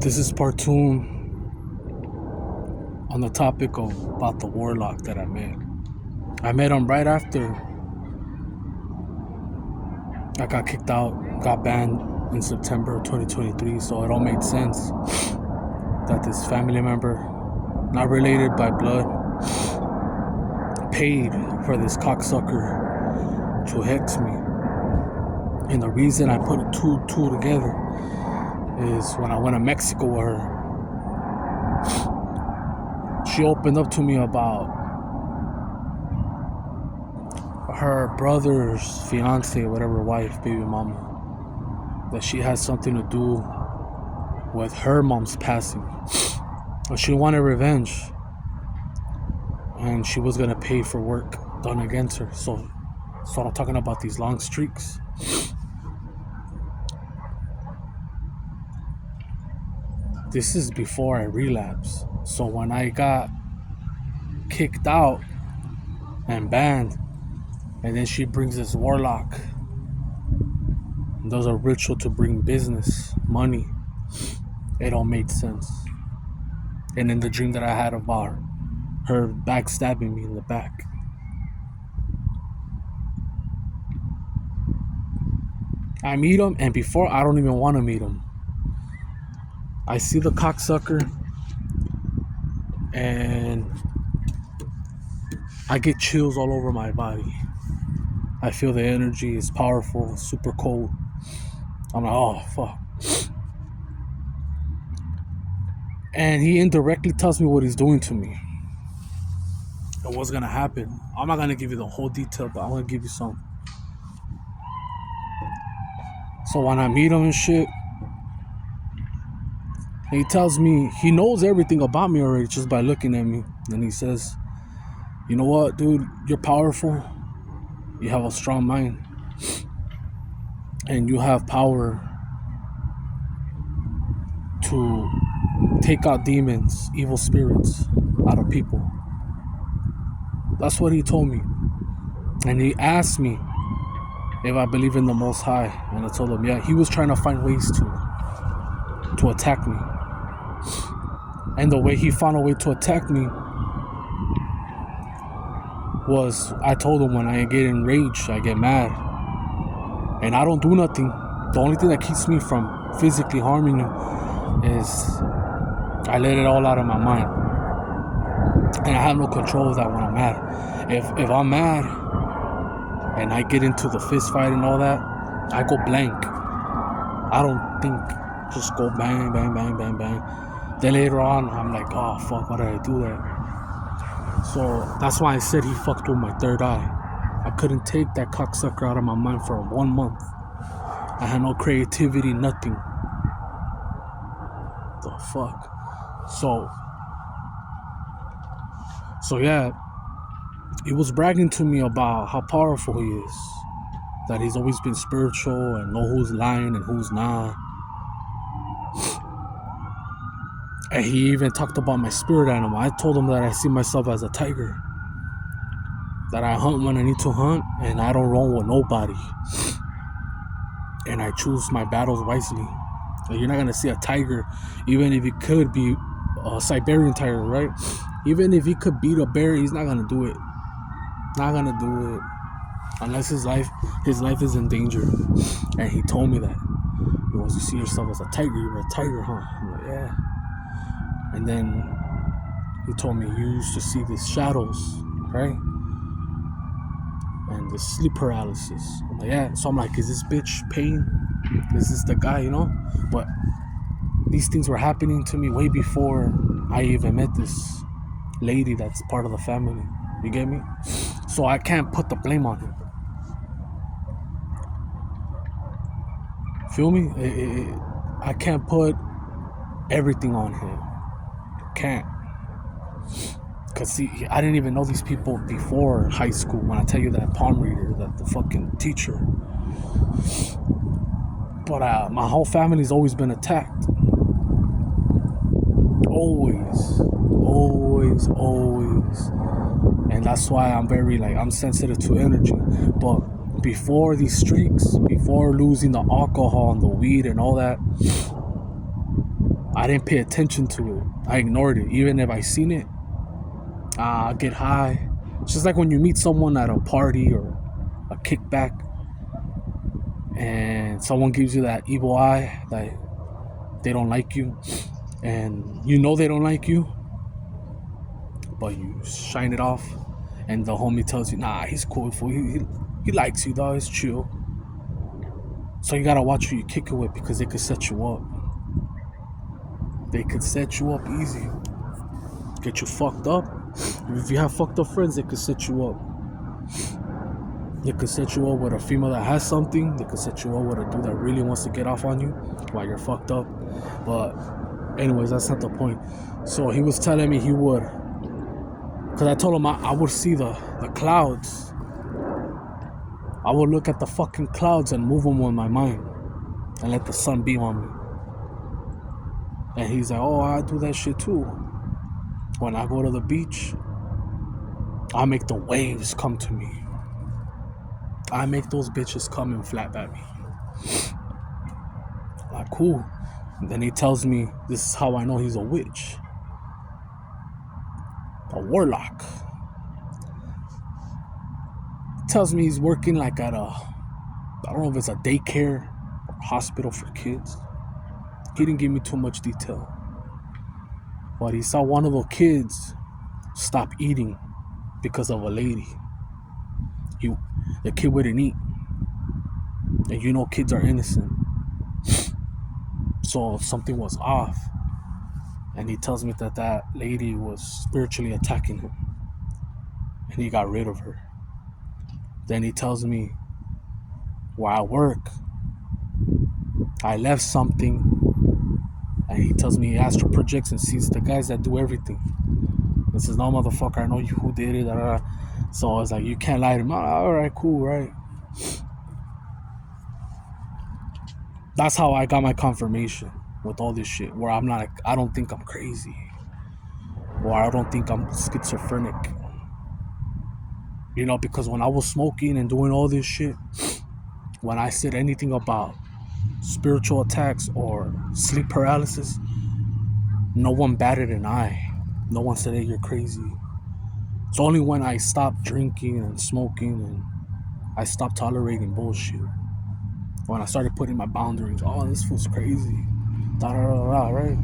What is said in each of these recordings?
This is part two on the topic of about the warlock that I met. I met him right after I got kicked out, got banned in September of 2023, so it all made sense that this family member, not related by blood, paid for this cocksucker to hex me. And the reason I put two together is when I went to Mexico with her, she opened up to me about her brother's fiance, whatever, wife, baby mama, that she has something to do with her mom's passing. She wanted revenge, and she was gonna pay for work done against her. So I'm talking about these long streaks. This is before I relapsed. So when I got kicked out and banned, and then she brings this warlock and does a ritual to bring business, money, it all made sense. And then the dream that I had about her backstabbing me in the back. I meet him, and before I don't even want to meet him, I see the cocksucker and I get chills all over my body. I feel the energy is powerful, super cold. I'm like, oh fuck. And he indirectly tells me what he's doing to me and what's gonna happen. I'm not gonna give you the whole detail, but I'm gonna give you some. So when I meet him and shit, he tells me he knows everything about me already just by looking at me. And he says, you know what, dude, you're powerful. You have a strong mind. And you have power to take out demons, evil spirits out of people. That's what he told me. And he asked me if I believe in the Most High. And I told him, yeah. He was trying to find ways to attack me. And the way he found a way to attack me was, I told him when I get enraged, I get mad, and I don't do nothing. The only thing that keeps me from physically harming him is I let it all out of my mind, and I have no control of that when I'm mad. If I'm mad and I get into the fist fight and all that, I go blank. I don't think, just go bang, bang, bang, bang, bang. Then later on, I'm like, oh fuck, why did I do that? So that's why I said he fucked with my third eye. I couldn't take that cocksucker out of my mind for 1 month. I had no creativity, nothing. The fuck? So yeah, he was bragging to me about how powerful he is. That he's always been spiritual and know who's lying and who's not. And he even talked about my spirit animal. I told him that I see myself as a tiger. That I hunt when I need to hunt, and I don't roll with nobody. And I choose my battles wisely. And you're not gonna see a tiger, even if he could be a Siberian tiger, right? Even if he could beat a bear, he's not gonna do it. Not gonna do it unless his life is in danger. And he told me that. He wants to see yourself as a tiger. You're a tiger, huh? I'm like, yeah. And then he told me you used to see these shadows, right? And the sleep paralysis. I'm like, yeah. So I'm like, is this bitch pain? Is this the guy, you know? But these things were happening to me way before I even met this lady that's part of the family. You get me? So I can't put the blame on him. Feel me? I can't put everything on him. Can't. Because see, I didn't even know these people before high school. When I tell you that palm reader, that the fucking teacher. But my whole family's always been attacked. Always. And that's why I'm sensitive to energy. But before these streaks, before losing the alcohol and the weed and all that, I didn't pay attention to it. I ignored it. Even if I seen it, I get high. It's just like when you meet someone at a party or a kickback and someone gives you that evil eye, like they don't like you, and you know they don't like you, but you shine it off, and the homie tells you, nah, he's cool, fool. He likes you, dog. It's chill. So you gotta watch who you kick it with, because they could set you up. They could set you up easy. Get you fucked up. If you have fucked up friends, they could set you up. They could set you up with a female that has something. They could set you up with a dude that really wants to get off on you while you're fucked up. But anyways, that's not the point. So he was telling me he would, because I told him I would see the clouds. I would look at the fucking clouds and move them with my mind and let the sun beam on me. And he's like, oh, I do that shit too. When I go to the beach, I make the waves come to me. I make those bitches come and flap at me. Like, cool. And then he tells me, this is how I know he's a witch. A warlock. Tells me he's working like at I don't know if it's a daycare or hospital for kids. He didn't give me too much detail. But he saw one of the kids stop eating because of a lady. The kid wouldn't eat. And you know kids are innocent. So something was off. And he tells me that lady was spiritually attacking him. And he got rid of her. Then he tells me, where I work, I left something. And he tells me he astral projects and sees the guys that do everything. He says, no, motherfucker, I know you who did it. So I was like, you can't lie to me. All right, cool, right? That's how I got my confirmation with all this shit. Where I'm like, I don't think I'm crazy. Or I don't think I'm schizophrenic. You know, because when I was smoking and doing all this shit, when I said anything about spiritual attacks or sleep paralysis, no one batted an eye. No one said, hey, you're crazy. It's only when I stopped drinking and smoking and I stopped tolerating bullshit. When I started putting my boundaries, oh, this fool's crazy. Da da da da, right?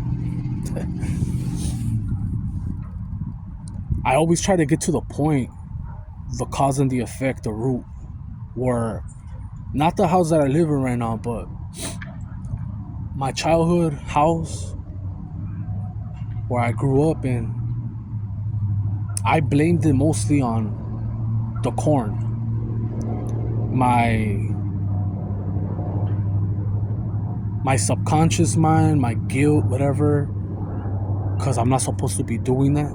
I always try to get to the point, the cause and the effect, the root, where not the house that I live in right now, but my childhood house where I grew up in, I blamed it mostly on the corn. My subconscious mind, my guilt, whatever, because I'm not supposed to be doing that.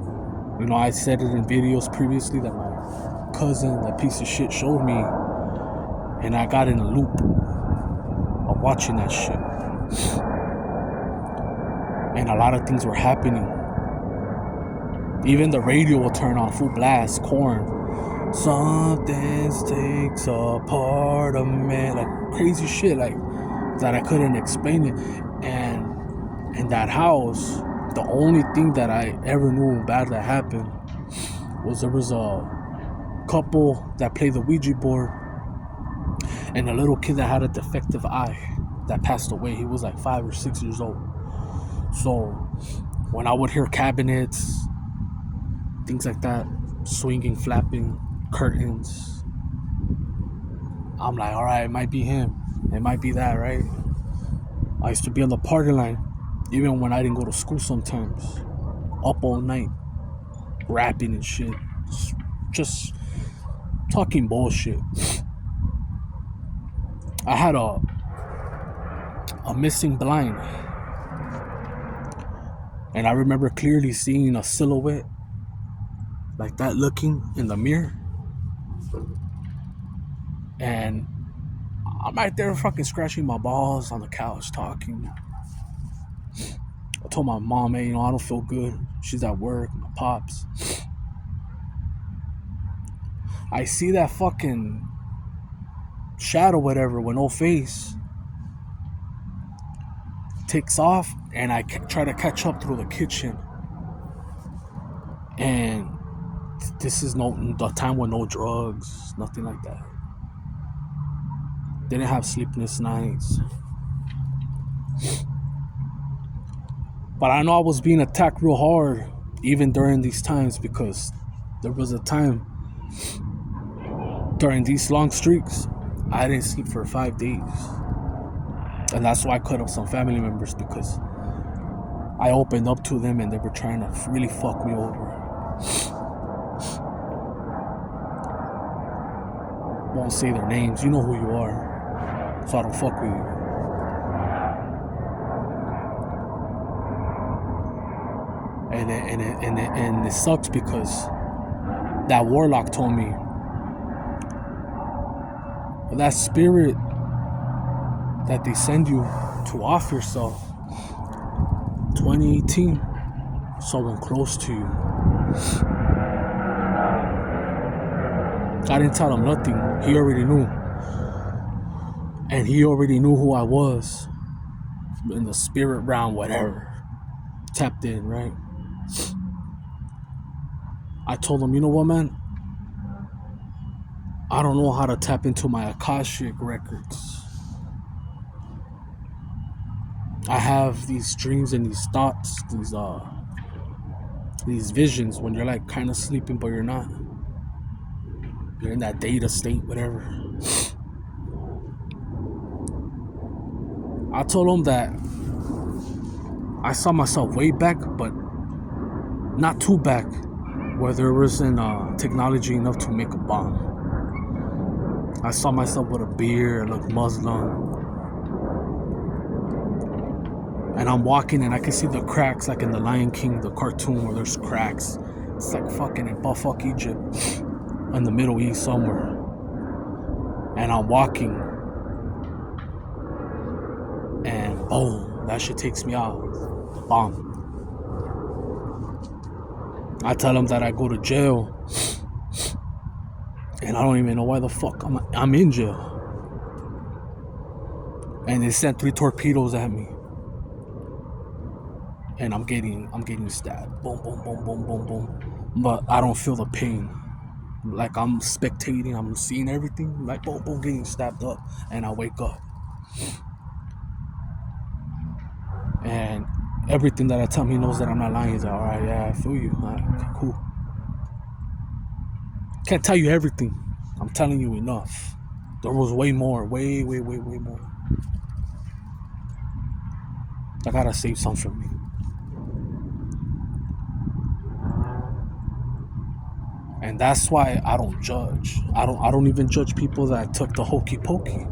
You know, I said it in videos previously that my cousin, that piece of shit, showed me, and I got in a loop of watching that shit. And a lot of things were happening. Even the radio will turn on full blast, corn. Something takes a part of me, like crazy shit, like that I couldn't explain it. And in that house, the only thing that I ever knew bad that happened was there was a couple that played the Ouija board and a little kid that had a defective eye that passed away. He was like 5 or 6 years old. So when I would hear cabinets, things like that, swinging, flapping, curtains, I'm like, all right, it might be him. It might be that, right? I used to be on the party line, even when I didn't go to school sometimes. Up all night, rapping and shit. Just talking bullshit. I had a missing blind. And I remember clearly seeing a silhouette like that looking in the mirror. And I'm right there fucking scratching my balls on the couch talking. I told my mom, hey, I don't feel good. She's at work, my pops. I see that fucking shadow, whatever, with no face, takes off, and I try to catch up through the kitchen. And this is the time with no drugs, nothing like that. Didn't have sleepless nights. But I know I was being attacked real hard even during these times, because there was a time during these long streaks I didn't sleep for 5 days. And that's why I cut up some family members, because I opened up to them and they were trying to really fuck me over. Won't say their names, you know who you are, so I don't fuck with you. And it sucks, because that warlock told me that spirit that they send you to off yourself, 2018, someone close to you. I didn't tell him nothing. He already knew. And he already knew who I was in the spirit realm, whatever. Tapped in, right? I told him, you know what, man? I don't know how to tap into my Akashic records. I have these dreams and these thoughts, these visions when you're like kind of sleeping but you're not. You're in that theta state, whatever. I told him that I saw myself way back, but not too back, where there wasn't technology enough to make a bomb. I saw myself with a beard, I looked Muslim. And I'm walking and I can see the cracks, like in the Lion King, the cartoon, where there's cracks. It's like fucking in Buttfuck, Egypt, in the Middle East somewhere. And I'm walking, and boom, that shit takes me out. Bomb. I tell them that I go to jail, and I don't even know why the fuck I'm in jail. And they sent 3 torpedoes at me. And I'm getting stabbed. Boom, boom, boom, boom, boom, boom. But I don't feel the pain. Like I'm spectating, I'm seeing everything. Like boom, boom, getting stabbed up. And I wake up. And everything that I tell him, he knows that I'm not lying. He's like, alright, yeah, I feel you. All right, okay, cool. Can't tell you everything. I'm telling you enough. There was way more. Way more. I gotta save some for me. And that's why I don't judge. I don't even judge people that took the hokey pokey.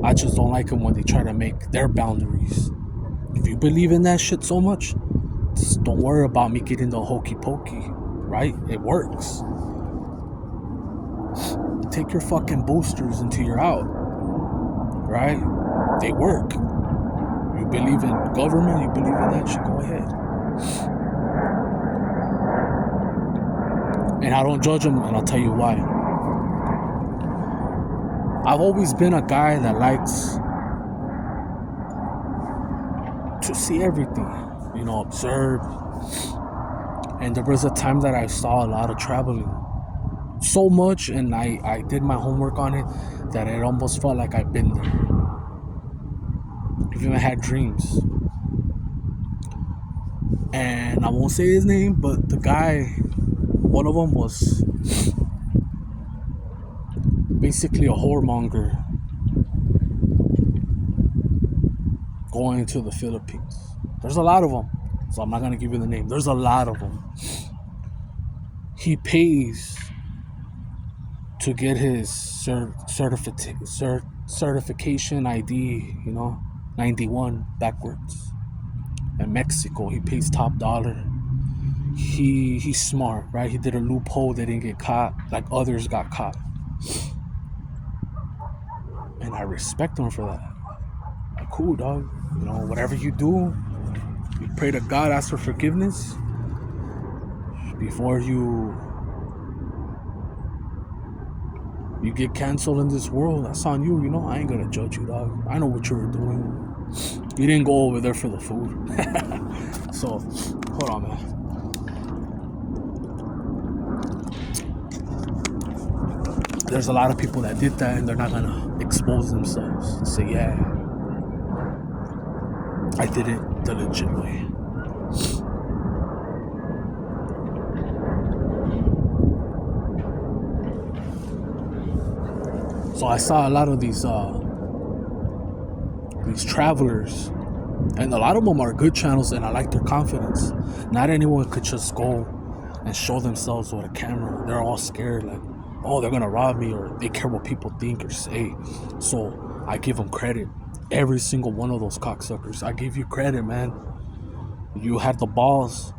I just don't like them when they try to make their boundaries. If you believe in that shit so much, just don't worry about me getting the hokey pokey, right? It works. Take your fucking boosters until you're out, right? They work. You believe in government, you believe in that shit, go ahead. And I don't judge them, and I'll tell you why. I've always been a guy that likes to see everything, observe. And there was a time that I saw a lot of traveling. So much, and I did my homework on it, that it almost felt like I've been there. I've even had dreams. And I won't say his name, but the guy, one of them was basically a whoremonger going to the Philippines. There's a lot of them, so I'm not going to give you the name. There's a lot of them. He pays to get his certification ID, 91 backwards. In Mexico, he pays top dollar. He's smart, right? He did a loophole, they didn't get caught like others got caught. And I respect him for that. Like, cool, dog. Whatever you do, you pray to God, ask for forgiveness before you get canceled in this world. That's on you, I ain't gonna judge you, dog. I know what you were doing. We didn't go over there for the food. So, hold on, man. There's a lot of people that did that and they're not gonna expose themselves and say, yeah, I did it the legit way. So I saw a lot of these travelers, and a lot of them are good channels, and I like their confidence. Not anyone could just go and show themselves with a camera. They're all scared, like, oh, they're gonna rob me, or they care what people think or say. So I give them credit. Every single one of those cocksuckers, I give you credit, man. You had the balls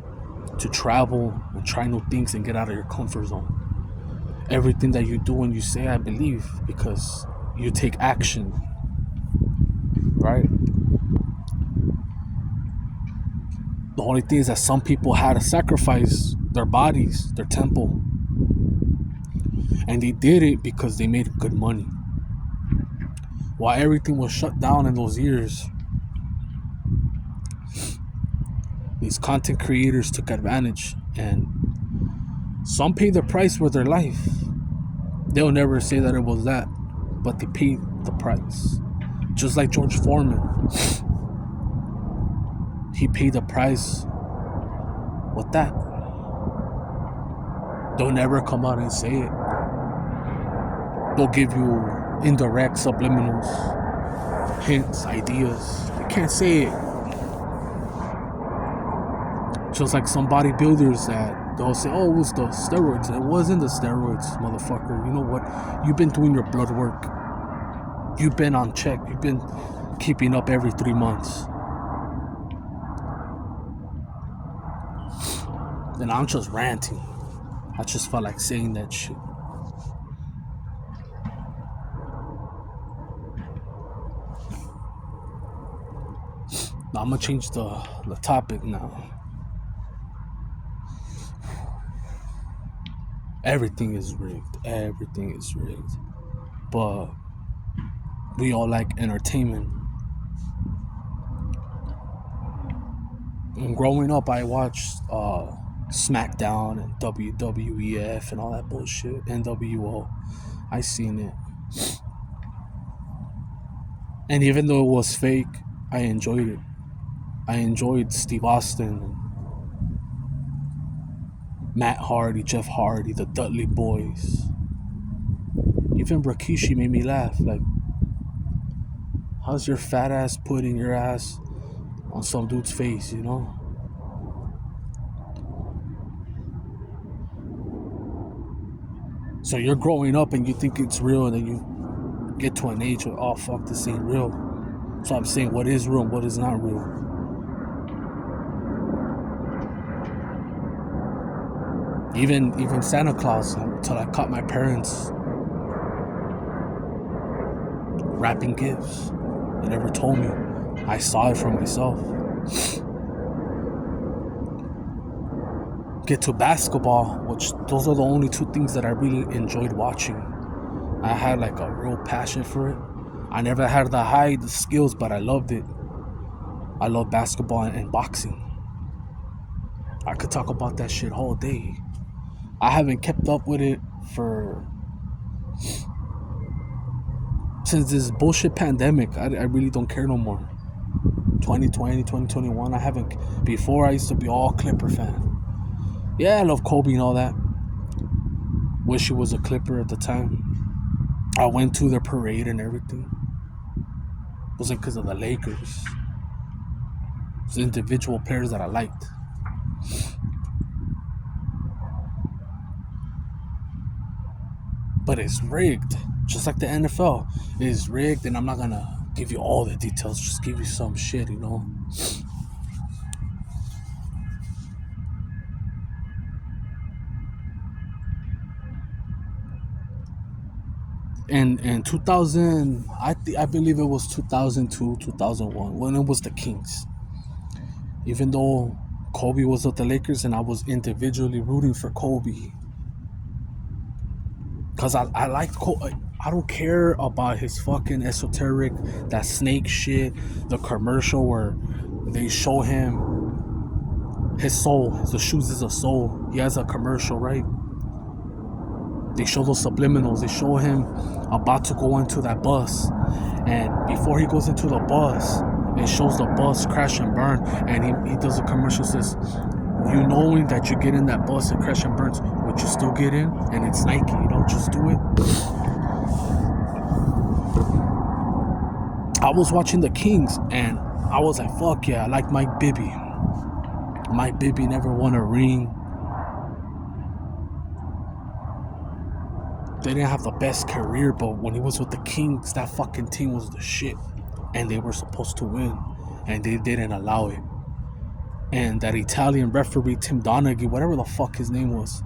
to travel and try new things and get out of your comfort zone. Everything that you do and you say, I believe, because you take action, right? The only thing is that some people had to sacrifice their bodies, their temple, and they did it because they made good money. While everything was shut down in those years, these content creators took advantage, and some paid the price with their life. They'll never say that it was that, but they paid the price. Just like George Foreman, he paid the price with that. They'll never come out and say it. They'll give you indirect subliminals, hints, ideas. They can't say it. Just like some bodybuilders that they'll say, oh, it was the steroids. It wasn't the steroids, motherfucker. You know what? You've been doing your blood work. You've been on check. You've been keeping up every 3 months. And I'm just ranting. I just felt like saying that shit. Now I'm gonna change the topic now. Everything is rigged. Everything is rigged. But we all like entertainment. And growing up, I watched SmackDown and WWEF and all that bullshit. NWO. I seen it. And even though it was fake, I enjoyed it. I enjoyed Steve Austin, Matt Hardy, Jeff Hardy, the Dudley Boys. Even Rikishi made me laugh. Like, how's your fat ass putting your ass on some dude's face, you know? So you're growing up and you think it's real, and then you get to an age where, oh fuck, this ain't real. So I'm saying what is real and what is not real. Even Santa Claus, until I caught my parents wrapping gifts. They never told me. I saw it for myself. Get to basketball, which those are the only two things that I really enjoyed watching. I had like a real passion for it. I never had the skills, but I loved it. I love basketball and boxing. I could talk about that shit all day. I haven't kept up with it since this bullshit pandemic. I really don't care no more. 2020, 2021, I haven't. Before, I used to be all Clipper fan. Yeah, I love Kobe and all that. Wish he was a Clipper at the time. I went to their parade and everything. It wasn't because of the Lakers. It was individual players that I liked. But it's rigged. Just like the NFL. It is rigged, and I'm not gonna give you all the details. Just give you some shit, you know. And 2000, I believe it was 2002, 2001, when it was the Kings. Even though Kobe was with the Lakers and I was individually rooting for Kobe. Because I liked Kobe. I don't care about his fucking esoteric, that snake shit, the commercial where they show him his soul, the shoes is a soul. He has a commercial, right? They show those subliminals. They show him about to go into that bus, and before he goes into the bus, it shows the bus crash and burn, and he does a commercial, says, you knowing that you get in that bus and crash and burns, would you still get in? And it's Nike, just do it. I was watching the Kings, and I was like, fuck yeah, I like Mike Bibby. Mike Bibby never won a ring. They didn't have the best career, but when he was with the Kings, that fucking team was the shit. And they were supposed to win, and they didn't allow it. And that Italian referee, Tim Donaghy, whatever the fuck his name was,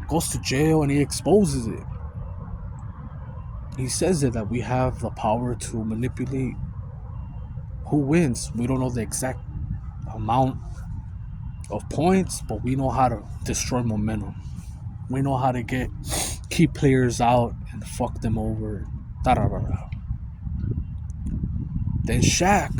goes to jail and he exposes it. He says that we have the power to manipulate who wins. We don't know the exact amount of points, but we know how to destroy momentum. We know how to get key players out and fuck them over. Da-da-da-da. Then Shaq,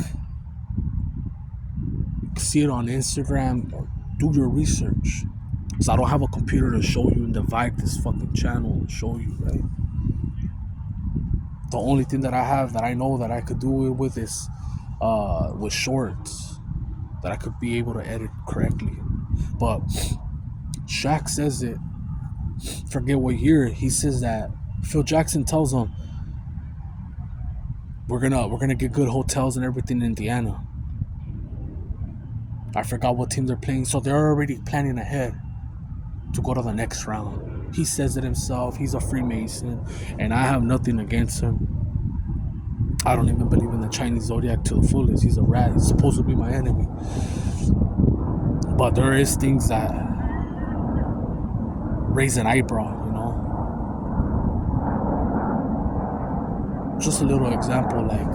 you can see it on Instagram, or do your research. Because I don't have a computer to show you and divide this fucking channel and show you, right? The only thing that I have that I know that I could do it with is with shorts, that I could be able to edit correctly. But Shaq says it, forget what year, he says that Phil Jackson tells him, we're gonna get good hotels and everything in Indiana. I forgot what team they're playing, so they're already planning ahead to go to the next round. He says it himself. He's a Freemason, and I have nothing against him. I don't even believe in the Chinese zodiac to the fullest. He's a rat. He's supposed to be my enemy. But there is things that raise an eyebrow, Just a little example, like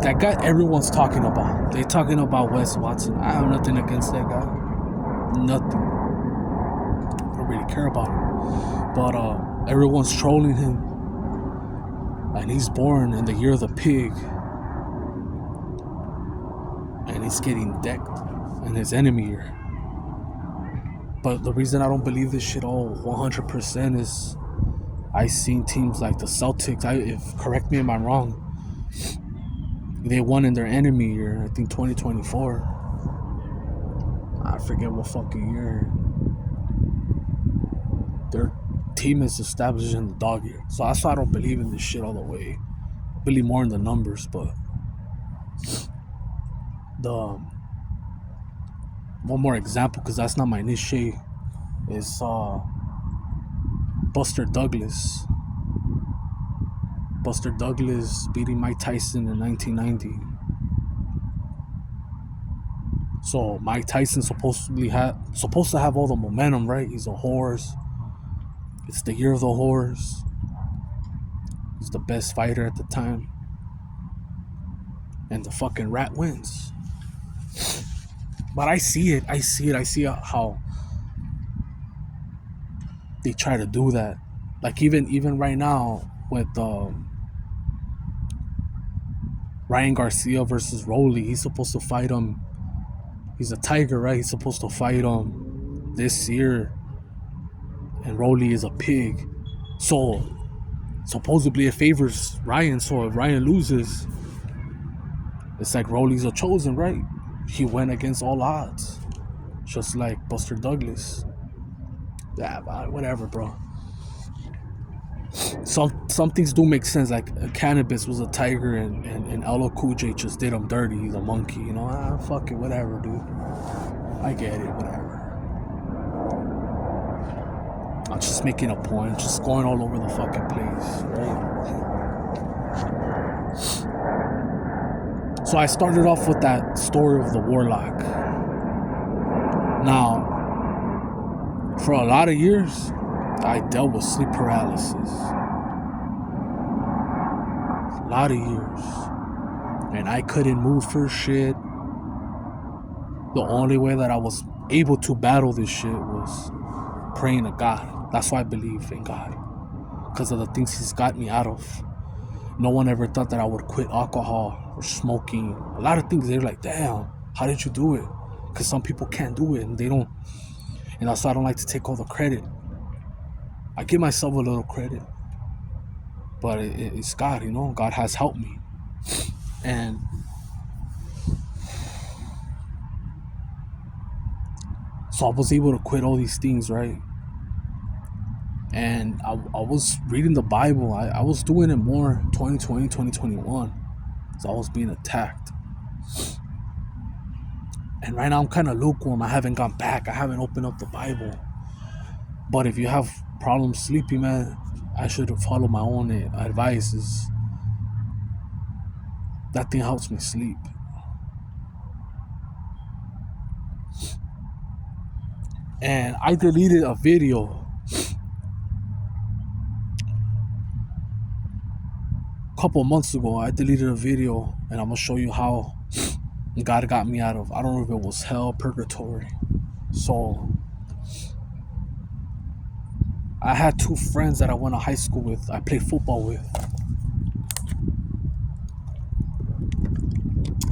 that guy everyone's talking about. They're talking about Wes Watson. I have nothing against that guy. Nothing. I don't really care about him. But everyone's trolling him. And he's born in the year of the pig. And he's getting decked in his enemy year. But the reason I don't believe this shit all 100% is I seen teams like the Celtics. Correct me if I'm wrong. They won in their enemy year, I think 2024. I forget what fucking year. Their team is established in the dog year. So that's why I don't believe in this shit all the way. I believe more in the numbers, but one more example, because that's not my niche, is Buster Douglas. Buster Douglas beating Mike Tyson in 1990. So Mike Tyson supposed to have all the momentum, right? He's a horse. It's the year of the horse. He's the best fighter at the time. And the fucking rat wins. But I see it. I see how they try to do that. Like even right now with Ryan Garcia versus Rolly, he's supposed to fight him. He's a tiger, right? He's supposed to fight him this year, and Rolly is a pig. So supposedly it favors Ryan. So if Ryan loses, it's like Rolly's a chosen, right? He went against all odds, just like Buster Douglas. Yeah, whatever, bro. Some things do make sense. Like Cannabis was a tiger, and LL Cool J just did him dirty. He's a monkey, fuck it, whatever, dude. I get it, whatever. I'm just making a point, just going all over the fucking place, right? So I started off with that story of the warlock. Now, for a lot of years, I dealt with sleep paralysis. A lot of years. And I couldn't move for shit. The only way that I was able to battle this shit was praying to God. That's why I believe in God, because of the things He's got me out of. No one ever thought that I would quit alcohol or smoking. A lot of things, they're like, damn, how did you do it? Because some people can't do it, and they don't. And that's why I don't like to take all the credit. I give myself a little credit, but it's God, you know. God has helped me. And so I was able to quit all these things, right? And I was reading the Bible. I was doing it more 2020, 2021. So I was being attacked. And right now I'm kind of lukewarm. I haven't gone back. I haven't opened up the Bible. But if you have problems sleeping, man, I should follow my own advices. That thing helps me sleep. And I deleted a video a couple months ago. I deleted a video, and I'm gonna show you how God got me out of, I don't know if it was hell, purgatory. So I had two friends that I went to high school with, I played football with,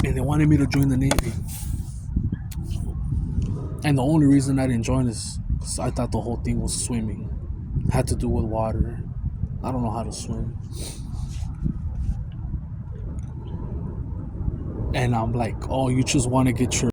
and they wanted me to join the Navy. And the only reason I didn't join is because I thought the whole thing was swimming. It had to do with water. I don't know how to swim. And I'm like, oh, you just want to get your